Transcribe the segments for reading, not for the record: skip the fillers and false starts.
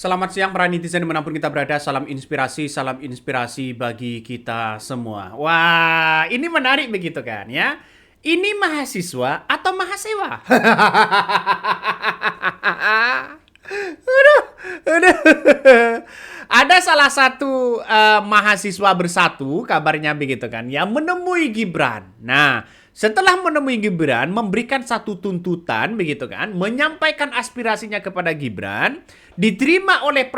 Selamat siang para netizen dimanapun kita berada. Salam inspirasi bagi kita semua. Wah, ini menarik begitu kan ya? Ini mahasiswa atau mahasewa? Aduh, aduh. Ada salah satu mahasiswa bersatu, kabarnya begitu kan, yang menemui Gibran. Nah, setelah menemui Gibran, memberikan satu tuntutan begitu kan, menyampaikan aspirasinya kepada Gibran, diterima oleh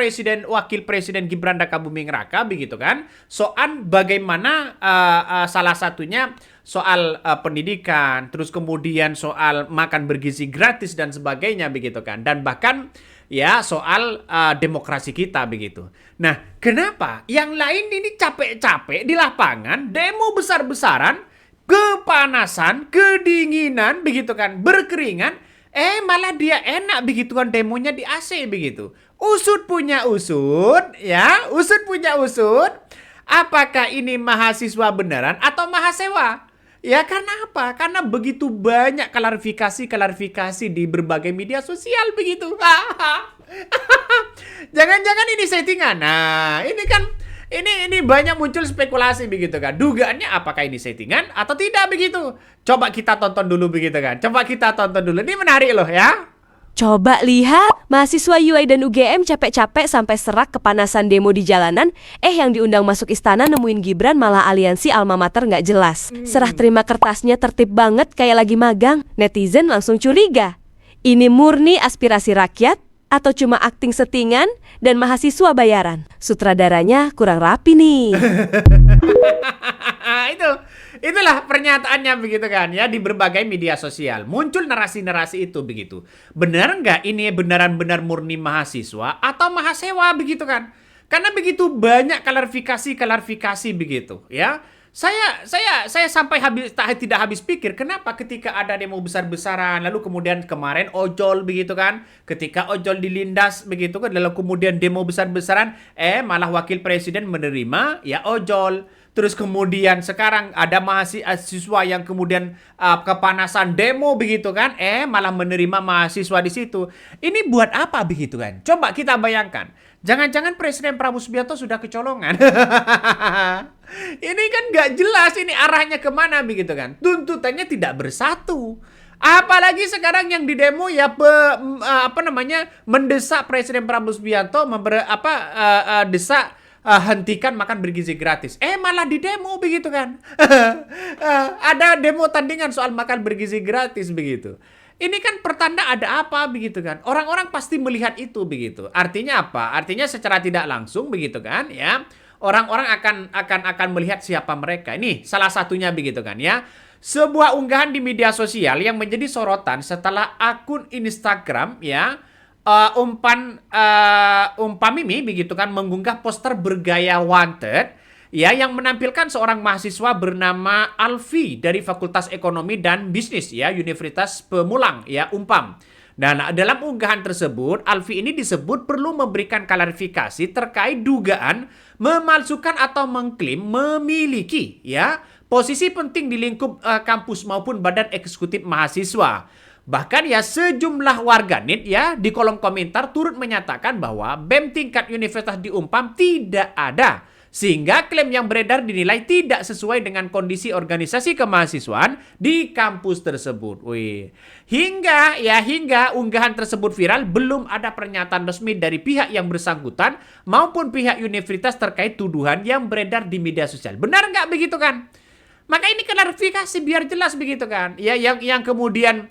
Wakil Presiden Gibran Rakabuming Raka begitu kan, soal bagaimana salah satunya soal pendidikan, terus kemudian soal makan bergizi gratis dan sebagainya begitu kan, dan bahkan ya soal demokrasi kita begitu. Nah, kenapa yang lain ini capek-capek di lapangan, demo besar-besaran, kepanasan, kedinginan begitu kan, berkeringan, malah dia enak begitu kan demonya di AC begitu. Usut punya usut, ya, usut punya usut. Apakah ini mahasiswa beneran atau mahasewa? Ya karena apa? Karena begitu banyak klarifikasi di berbagai media sosial begitu. Jangan-jangan ini settingan. Nah, ini kan ini banyak muncul spekulasi begitu kan. Dugaannya apakah ini settingan atau tidak begitu? Coba kita tonton dulu begitu kan. Coba kita tonton dulu. Ini menarik loh ya. Coba lihat, mahasiswa UI dan UGM capek-capek sampai serak kepanasan demo di jalanan, yang diundang masuk istana nemuin Gibran malah aliansi alma mater nggak jelas. Serah terima kertasnya tertib banget kayak lagi magang, netizen langsung curiga. Ini murni aspirasi rakyat atau cuma akting settingan dan mahasiswa bayaran? Sutradaranya kurang rapi nih. Itulah pernyataannya begitu kan ya, di berbagai media sosial muncul narasi-narasi itu begitu. Benar nggak ini benar-benar murni mahasiswa atau mahasewa begitu kan? Karena begitu banyak klarifikasi begitu ya. Saya sampai tidak habis pikir kenapa ketika ada demo besar-besaran, lalu kemudian kemarin ojol begitu kan, ketika ojol dilindas begitu kan, lalu kemudian demo besar-besaran, malah wakil presiden menerima ya ojol. Terus kemudian sekarang ada mahasiswa yang kemudian kepanasan demo begitu kan, malah menerima mahasiswa di situ. Ini buat apa begitu kan? Coba kita bayangkan. Jangan-jangan Presiden Prabowo Subianto sudah kecolongan. Ini kan nggak jelas ini arahnya kemana begitu kan? Tuntutannya tidak bersatu. Apalagi sekarang yang di demo ya mendesak Presiden Prabowo Subianto desak hentikan makan bergizi gratis. Malah di demo begitu kan? Ada demo tandingan soal makan bergizi gratis begitu. Ini kan pertanda ada apa begitu kan? Orang-orang pasti melihat itu begitu. Artinya apa? Artinya secara tidak langsung begitu kan ya. Orang-orang akan melihat siapa mereka. Ini salah satunya begitu kan ya. Sebuah unggahan di media sosial yang menjadi sorotan setelah akun Instagram ya Umpamimi begitu kan mengunggah poster bergaya wanted ya yang menampilkan seorang mahasiswa bernama Alfi dari Fakultas Ekonomi dan Bisnis ya Universitas Pemulang ya Umpam. Dan dalam unggahan tersebut Alfi ini disebut perlu memberikan klarifikasi terkait dugaan memalsukan atau mengklaim memiliki ya posisi penting di lingkup kampus maupun badan eksekutif mahasiswa. Bahkan ya sejumlah warganet ya di kolom komentar turut menyatakan bahwa BEM tingkat universitas di Umpam tidak ada. Sehingga klaim yang beredar dinilai tidak sesuai dengan kondisi organisasi kemahasiswaan di kampus tersebut. Hingga unggahan tersebut viral belum ada pernyataan resmi dari pihak yang bersangkutan maupun pihak universitas terkait tuduhan yang beredar di media sosial. Benar nggak begitu kan? Maka ini klarifikasi biar jelas begitu kan. Ya yang kemudian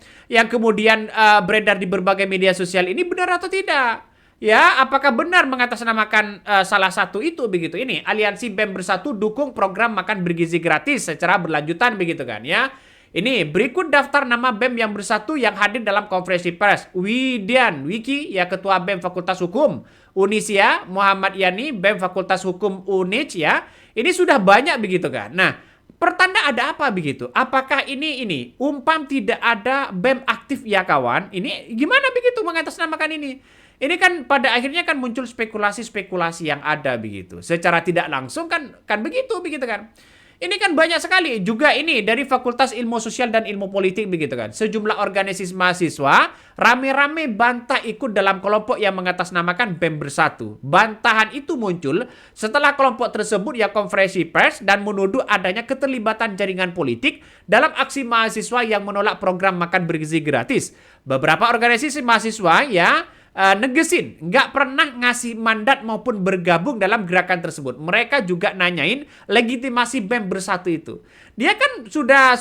beredar di berbagai media sosial ini benar atau tidak? Ya, apakah benar mengatasnamakan salah satu itu begitu? Ini Aliansi BEM Bersatu dukung program makan bergizi gratis secara berlanjutan begitu kan ya. Ini berikut daftar nama BEM yang bersatu yang hadir dalam konferensi pers. Widian Wiki ya Ketua BEM Fakultas Hukum Unisia, Muhammad Yani BEM Fakultas Hukum UNIJ ya. Ini sudah banyak begitu kan. Nah, pertanda ada apa begitu? Apakah ini Umpam tidak ada BEM aktif ya kawan? Ini gimana begitu mengatasnamakan ini? Ini kan pada akhirnya kan muncul spekulasi-spekulasi yang ada begitu. Secara tidak langsung kan begitu kan. Ini kan banyak sekali juga ini dari Fakultas Ilmu Sosial dan Ilmu Politik begitu kan. Sejumlah organisasi mahasiswa rame-rame bantah ikut dalam kelompok yang mengatasnamakan BEM Bersatu. Bantahan itu muncul setelah kelompok tersebut ya konferensi pers dan menuduh adanya keterlibatan jaringan politik dalam aksi mahasiswa yang menolak program makan bergizi gratis. Beberapa organisasi mahasiswa ya negesin nggak pernah ngasih mandat maupun bergabung dalam gerakan tersebut. Mereka juga nanyain legitimasi BEM Bersatu itu. Dia kan sudah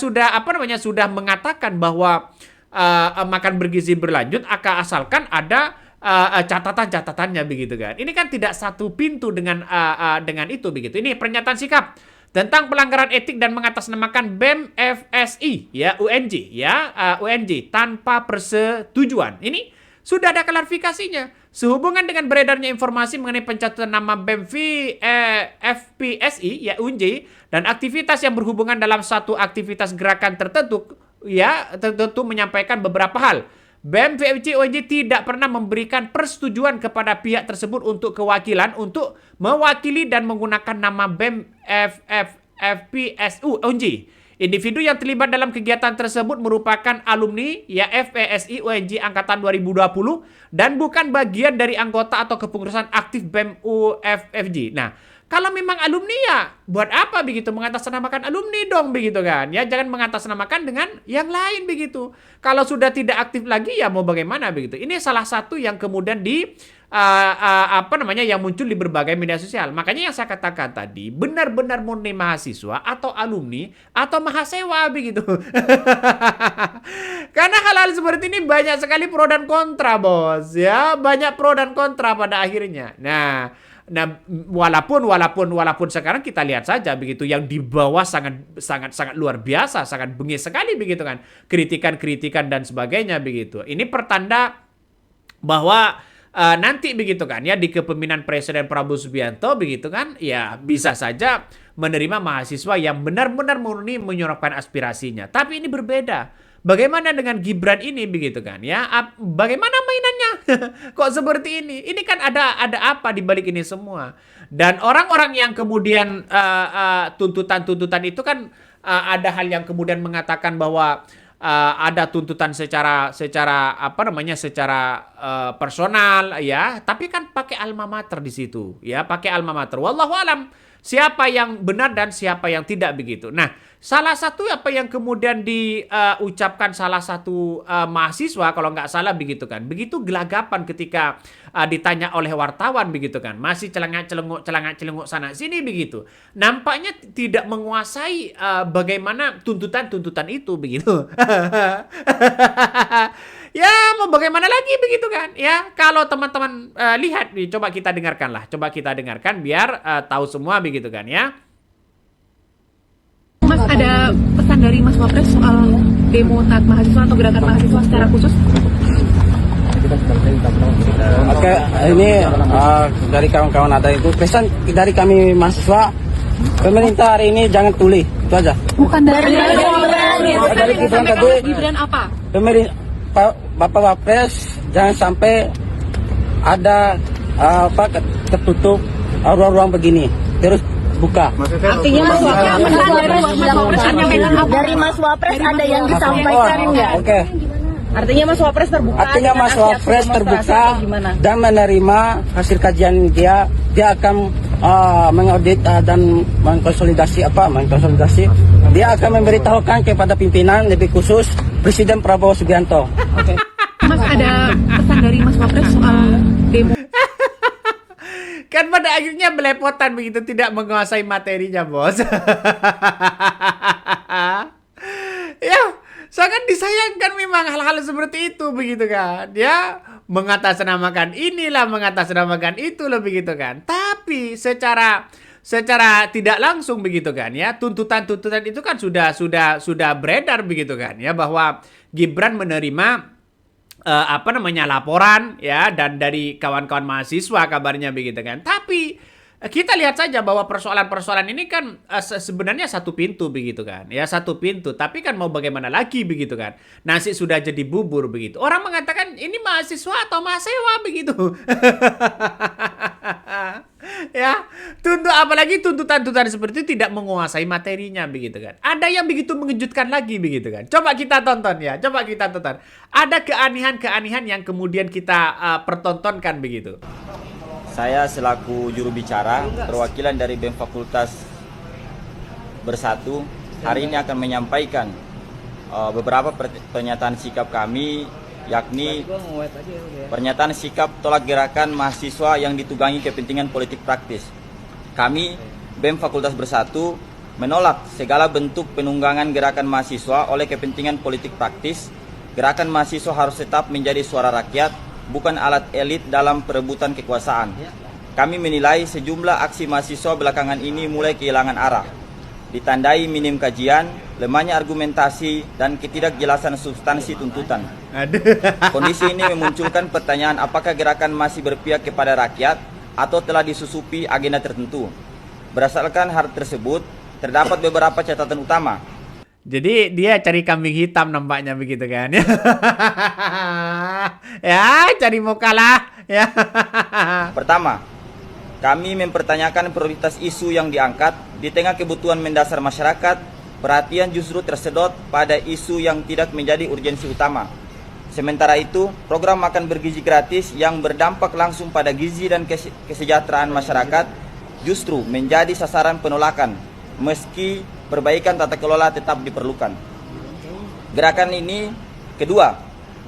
mengatakan bahwa makan bergizi berlanjut asalkan ada catatan-catatannya begitu kan. Ini kan tidak satu pintu dengan itu begitu. Ini pernyataan sikap tentang pelanggaran etik dan mengatasnamakan BEM FSI ya UNJ tanpa persetujuan. Ini sudah ada klarifikasinya. Sehubungan dengan beredarnya informasi mengenai pencatutan nama BEM FPSI ya UNJ dan aktivitas yang berhubungan dalam satu aktivitas gerakan tertentu ya tertentu menyampaikan beberapa hal. BEM FPSI UNJ tidak pernah memberikan persetujuan kepada pihak tersebut untuk kewakilan untuk mewakili dan menggunakan nama BEM FPSU UNJ. Individu yang terlibat dalam kegiatan tersebut merupakan alumni ya FPSI UNJ angkatan 2020 dan bukan bagian dari anggota atau kepengurusan aktif BEM UFFJ. Nah, kalau memang alumni ya buat apa begitu mengatasnamakan alumni dong begitu kan? Ya jangan mengatasnamakan dengan yang lain begitu. Kalau sudah tidak aktif lagi ya mau bagaimana begitu. Ini salah satu yang kemudian yang muncul di berbagai media sosial. Makanya yang saya katakan tadi benar-benar murni mahasiswa atau alumni atau mahasiswa begitu. Karena hal-hal seperti ini banyak sekali pro dan kontra, bos. Ya, banyak pro dan kontra pada akhirnya. Nah, walaupun sekarang kita lihat saja begitu yang di bawah sangat luar biasa, sangat bengis sekali begitu kan. Kritikan dan sebagainya begitu. Ini pertanda bahwa nanti begitu kan ya di kepemimpinan Presiden Prabowo Subianto begitu kan ya bisa saja menerima mahasiswa yang benar-benar murni menyuarakan aspirasinya. Tapi ini berbeda. Bagaimana dengan Gibran ini begitu kan ya? Bagaimana mainannya? Kok seperti ini? Ini kan ada apa di balik ini semua? Dan orang-orang yang kemudian tuntutan-tuntutan itu kan ada hal yang kemudian mengatakan bahwa ada tuntutan secara personal ya, tapi kan pakai alma mater di situ ya, pakai alma mater. Wallahu alam siapa yang benar dan siapa yang tidak begitu. Nah, salah satu apa yang kemudian diucapkan salah satu mahasiswa kalau nggak salah begitu kan, begitu gelagapan ketika ditanya oleh wartawan begitu kan, masih celengak-celenguk sana sini begitu. Nampaknya tidak menguasai bagaimana tuntutan-tuntutan itu begitu. Ya mau bagaimana lagi begitu kan ya. Kalau teman-teman lihat nih, coba kita dengarkan biar tahu semua begitu kan ya. Mas, ada pesan dari Mas Wapres soal demo taat mahasiswa atau gerakan mahasiswa secara khusus? Oke, ini dari kawan-kawan ada itu pesan dari kami mahasiswa, pemerintah hari ini jangan tuli, itu aja. Bukan dari Gibran tadi. Gibran apa? Pemerintah Bapak Wapres jangan sampai ada tertutup ruang-ruang begini, terus buka. Artinya Mas Wapres dari Mas Wapres ada yang disampaikan nggak? Oke. Artinya Mas Wapres terbuka. Artinya Mas Wapres terbuka dan menerima hasil kajian dia akan mengaudit dan mengkonsolidasi. Dia akan memberitahukan kepada pimpinan lebih khusus Presiden Prabowo Subianto. Oke. Mas, ada pesan dari Mas Wapres soal demo. Kan pada akhirnya belepotan begitu, tidak menguasai materinya, bos. Ya, sangat disayangkan memang hal-hal seperti itu begitu kan. Ya, mengatasnamakan inilah, mengatasnamakan itulah begitu kan. Tapi secara tidak langsung begitu kan ya, tuntutan-tuntutan itu kan sudah beredar begitu kan ya, bahwa Gibran menerima laporan ya dan dari kawan-kawan mahasiswa kabarnya begitu kan. Tapi kita lihat saja bahwa persoalan-persoalan ini kan sebenarnya satu pintu begitu kan ya, satu pintu. Tapi kan mau bagaimana lagi begitu kan, nasi sudah jadi bubur begitu. Orang mengatakan ini mahasiswa atau mahasiswa begitu. Ya, apalagi tuntutan-tuntutan seperti itu tidak menguasai materinya begitu kan. Ada yang begitu mengejutkan lagi begitu kan. Coba kita tonton ya, coba kita tonton. Ada keanehan-keanehan yang kemudian kita pertontonkan begitu. Saya selaku juru bicara perwakilan dari BEM Fakultas Bersatu hari ini akan menyampaikan beberapa pernyataan sikap kami, yakni pernyataan sikap tolak gerakan mahasiswa yang ditunggangi kepentingan politik praktis. Kami, BEM Fakultas Bersatu, menolak segala bentuk penunggangan gerakan mahasiswa oleh kepentingan politik praktis. Gerakan mahasiswa harus tetap menjadi suara rakyat, bukan alat elit dalam perebutan kekuasaan. Kami menilai sejumlah aksi mahasiswa belakangan ini mulai kehilangan arah, ditandai minim kajian, lemahnya argumentasi, dan ketidakjelasan substansi tuntutan. Kondisi ini memunculkan pertanyaan apakah gerakan masih berpihak kepada rakyat atau telah disusupi agenda tertentu. Berdasarkan hal tersebut, terdapat beberapa catatan utama. Jadi dia cari kambing hitam nampaknya begitu kan. Ya, cari muka lah. Ya. Pertama, kami mempertanyakan prioritas isu yang diangkat di tengah kebutuhan mendasar masyarakat. Perhatian justru tersedot pada isu yang tidak menjadi urgensi utama. Sementara itu, program makan bergizi gratis yang berdampak langsung pada gizi dan kesejahteraan masyarakat justru menjadi sasaran penolakan, meski perbaikan tata kelola tetap diperlukan. Gerakan ini, kedua,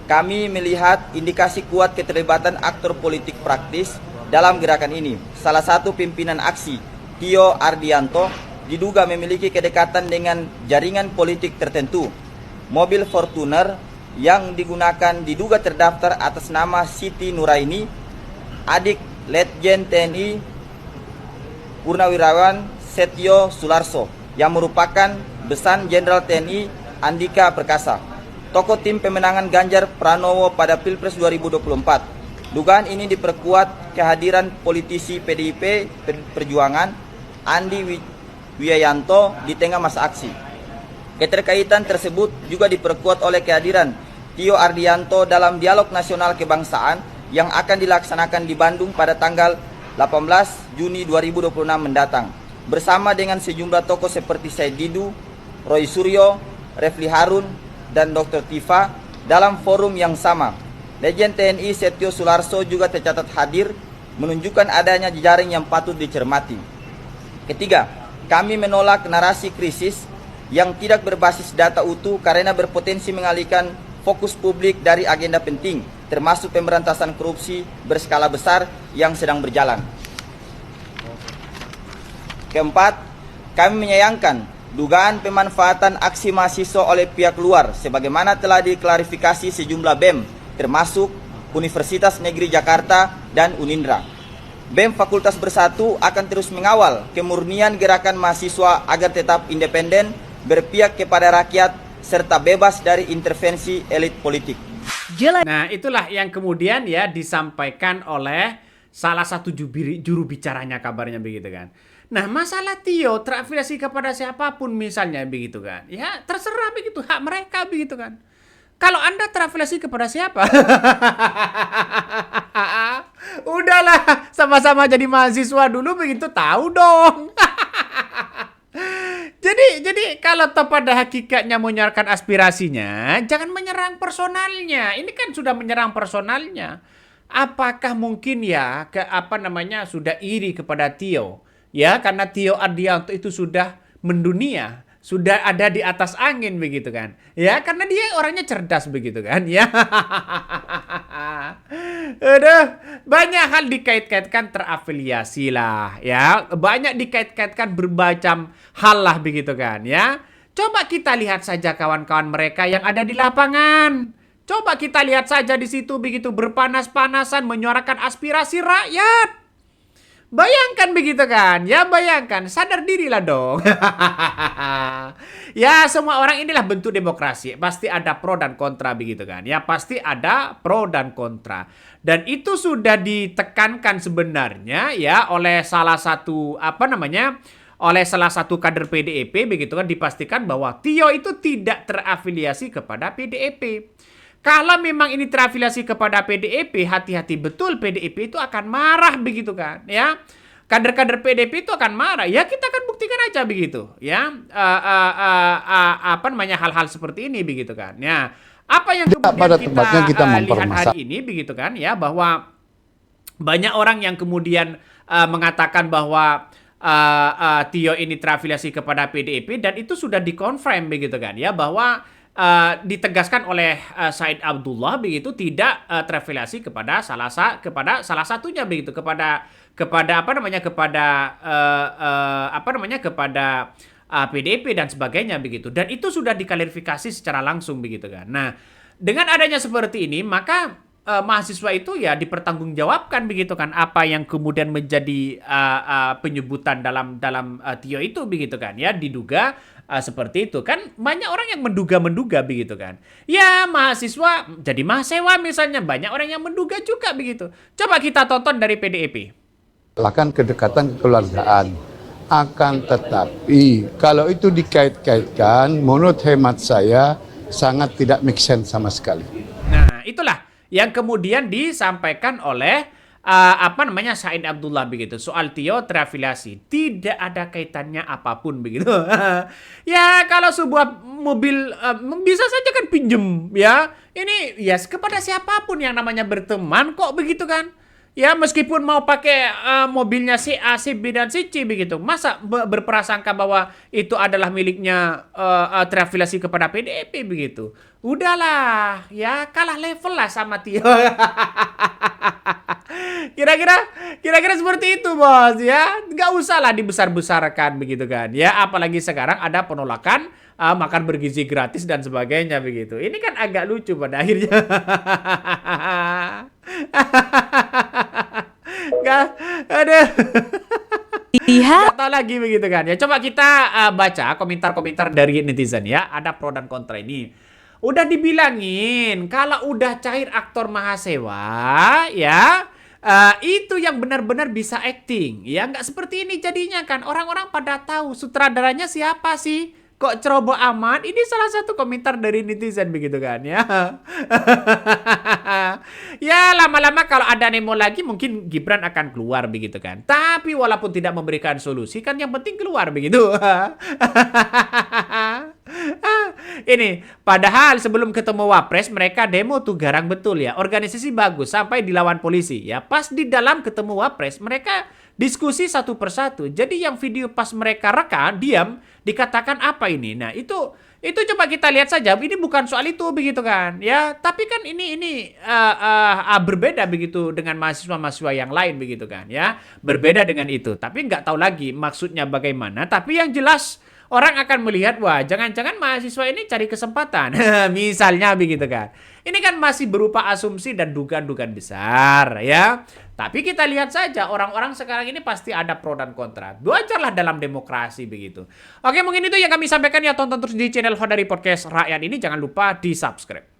kami melihat indikasi kuat keterlibatan aktor politik praktis dalam gerakan ini. Salah satu pimpinan aksi, Tio Ardianto, diduga memiliki kedekatan dengan jaringan politik tertentu. Mobil Fortuner yang digunakan diduga terdaftar atas nama Siti Nuraini, adik Letjen TNI Purnawirawan Setio Sularso, yang merupakan besan Jenderal TNI Andika Perkasa, tokoh tim pemenangan Ganjar Pranowo pada Pilpres 2024. Dugaan ini diperkuat kehadiran politisi PDIP Perjuangan Andi Wijayanto di tengah masa aksi. Keterkaitan tersebut juga diperkuat oleh kehadiran Tio Ardianto dalam dialog nasional kebangsaan yang akan dilaksanakan di Bandung pada tanggal 18 Juni 2026 mendatang, bersama dengan sejumlah tokoh seperti Said Didu, Roy Suryo, Refli Harun, dan Dr. Tifa dalam forum yang sama. Legend TNI Setio Sularso juga tercatat hadir, menunjukkan adanya jejaring yang patut dicermati. Ketiga, kami menolak narasi krisis yang tidak berbasis data utuh karena berpotensi mengalihkan fokus publik dari agenda penting, termasuk pemberantasan korupsi berskala besar yang sedang berjalan. Keempat, kami menyayangkan dugaan pemanfaatan aksi mahasiswa oleh pihak luar sebagaimana telah diklarifikasi sejumlah BEM, termasuk Universitas Negeri Jakarta dan Unindra. BEM Fakultas Bersatu akan terus mengawal kemurnian gerakan mahasiswa agar tetap independen, berpihak kepada rakyat, serta bebas dari intervensi elit politik. Nah, itulah yang kemudian ya disampaikan oleh salah satu juru bicaranya, kabarnya begitu kan. Nah, masalah Tio terafiliasi kepada siapapun misalnya begitu kan. Ya, terserah begitu, hak mereka begitu kan. Kalau Anda terafiliasi kepada siapa? Udahlah, sama-sama jadi mahasiswa dulu begitu tahu dong. Jadi kalau toh pada hakikatnya menyerahkan aspirasinya, jangan menyerang personalnya. Ini kan sudah menyerang personalnya. Apakah mungkin ya sudah iri kepada Tio? Ya, karena Tio Ardianto itu sudah mendunia, sudah ada di atas angin begitu kan. Ya, karena dia orangnya cerdas begitu kan. Ya. Aduh, banyak hal dikait-kaitkan terafiliasi lah ya. Banyak dikait-kaitkan bermacam hal lah begitu kan ya. Coba kita lihat saja kawan-kawan mereka yang ada di lapangan. Coba kita lihat saja di situ begitu berpanas-panasan menyuarakan aspirasi rakyat. Bayangkan begitu kan? Ya bayangkan, sadar dirilah dong. Ya semua orang inilah bentuk demokrasi. Pasti ada pro dan kontra begitu kan? Ya pasti ada pro dan kontra. Dan itu sudah ditekankan sebenarnya ya oleh salah satu oleh salah satu kader PDIP begitu kan, dipastikan bahwa Tio itu tidak terafiliasi kepada PDIP. Kalau memang ini terafiliasi kepada PDIP, hati-hati betul PDIP itu akan marah begitu kan ya. kader-kader PDP itu akan marah. Ya kita akan buktikan aja begitu, ya. Apa namanya hal-hal seperti ini begitu kan. Ya, apa yang kemudian pada tempatnya kita lihat hari ini begitu kan, ya, bahwa banyak orang yang kemudian mengatakan bahwa Tio ini terafiliasi kepada PDIP dan itu sudah dikonfirm begitu kan, ya, bahwa ditegaskan oleh Said Abdullah begitu tidak terafiliasi kepada salah satunya begitu, kepada PDIP dan sebagainya begitu, dan itu sudah diklarifikasi secara langsung begitu kan. Nah, dengan adanya seperti ini maka mahasiswa itu ya dipertanggungjawabkan begitu kan, apa yang kemudian menjadi penyebutan dalam Tio itu begitu kan, ya, diduga seperti itu kan. Banyak orang yang menduga begitu kan, ya, mahasiswa jadi mahasiswa misalnya, banyak orang yang menduga juga begitu. Coba kita tonton dari PDIP. Lakukan kedekatan kekeluargaan, akan tetapi kalau itu dikait-kaitkan, menurut hemat saya sangat tidak make sense sama sekali. Nah, itulah yang kemudian disampaikan oleh Said Abdullah begitu, soal Tio terafiliasi. Tidak ada kaitannya apapun begitu. Ya, kalau sebuah mobil bisa saja kan pinjem, ya. Ini ya kepada siapapun yang namanya berteman kok begitu kan. Ya, meskipun mau pakai mobilnya si A, si B, dan si C begitu. Masa berprasangka bahwa itu adalah miliknya terafiliasi kepada PDIP begitu. Udahlah, ya, kalah level lah sama Tio. Kira-kira seperti itu, Bos, ya. Nggak usah lah dibesar-besarkan begitu kan. Ya, apalagi sekarang ada penolakan makan bergizi gratis dan sebagainya begitu. Ini kan agak lucu pada akhirnya. Ada. Lihat. Nggak tahu lagi begitu kan. Ya, coba kita baca komentar-komentar dari netizen, ya. Ada pro dan kontra ini. Udah dibilangin kalau udah cair aktor Mahasewa, ya, itu yang benar-benar bisa acting, ya. Nggak seperti ini jadinya kan. Orang-orang pada tahu sutradaranya siapa sih. Kok ceroboh amat? Ini salah satu komentar dari netizen begitu kan, ya. Ya, lama-lama kalau ada Nemo lagi mungkin Gibran akan keluar begitu kan. Tapi walaupun tidak memberikan solusi kan yang penting keluar begitu. Ini padahal sebelum ketemu Wapres mereka demo tuh garang betul, ya. Organisasi bagus sampai dilawan polisi, ya. Pas di dalam ketemu Wapres mereka diskusi satu persatu. Jadi yang video pas mereka rekam diam dikatakan apa ini. Nah, itu coba kita lihat saja. Ini bukan soal itu begitu kan, ya. Tapi kan ini berbeda begitu dengan mahasiswa-mahasiswa yang lain begitu kan, ya. Berbeda dengan itu. Tapi nggak tahu lagi maksudnya bagaimana. Tapi yang jelas orang akan melihat, wah, jangan-jangan mahasiswa ini cari kesempatan. Misalnya begitu kan. Ini kan masih berupa asumsi dan dugaan-dugaan besar, ya. Tapi kita lihat saja, orang-orang sekarang ini pasti ada pro dan kontra. Wajarlah dalam demokrasi begitu. Oke, mungkin itu yang kami sampaikan, ya. Tonton terus di channel Hodari Podcast Rakyat ini. Jangan lupa di-subscribe.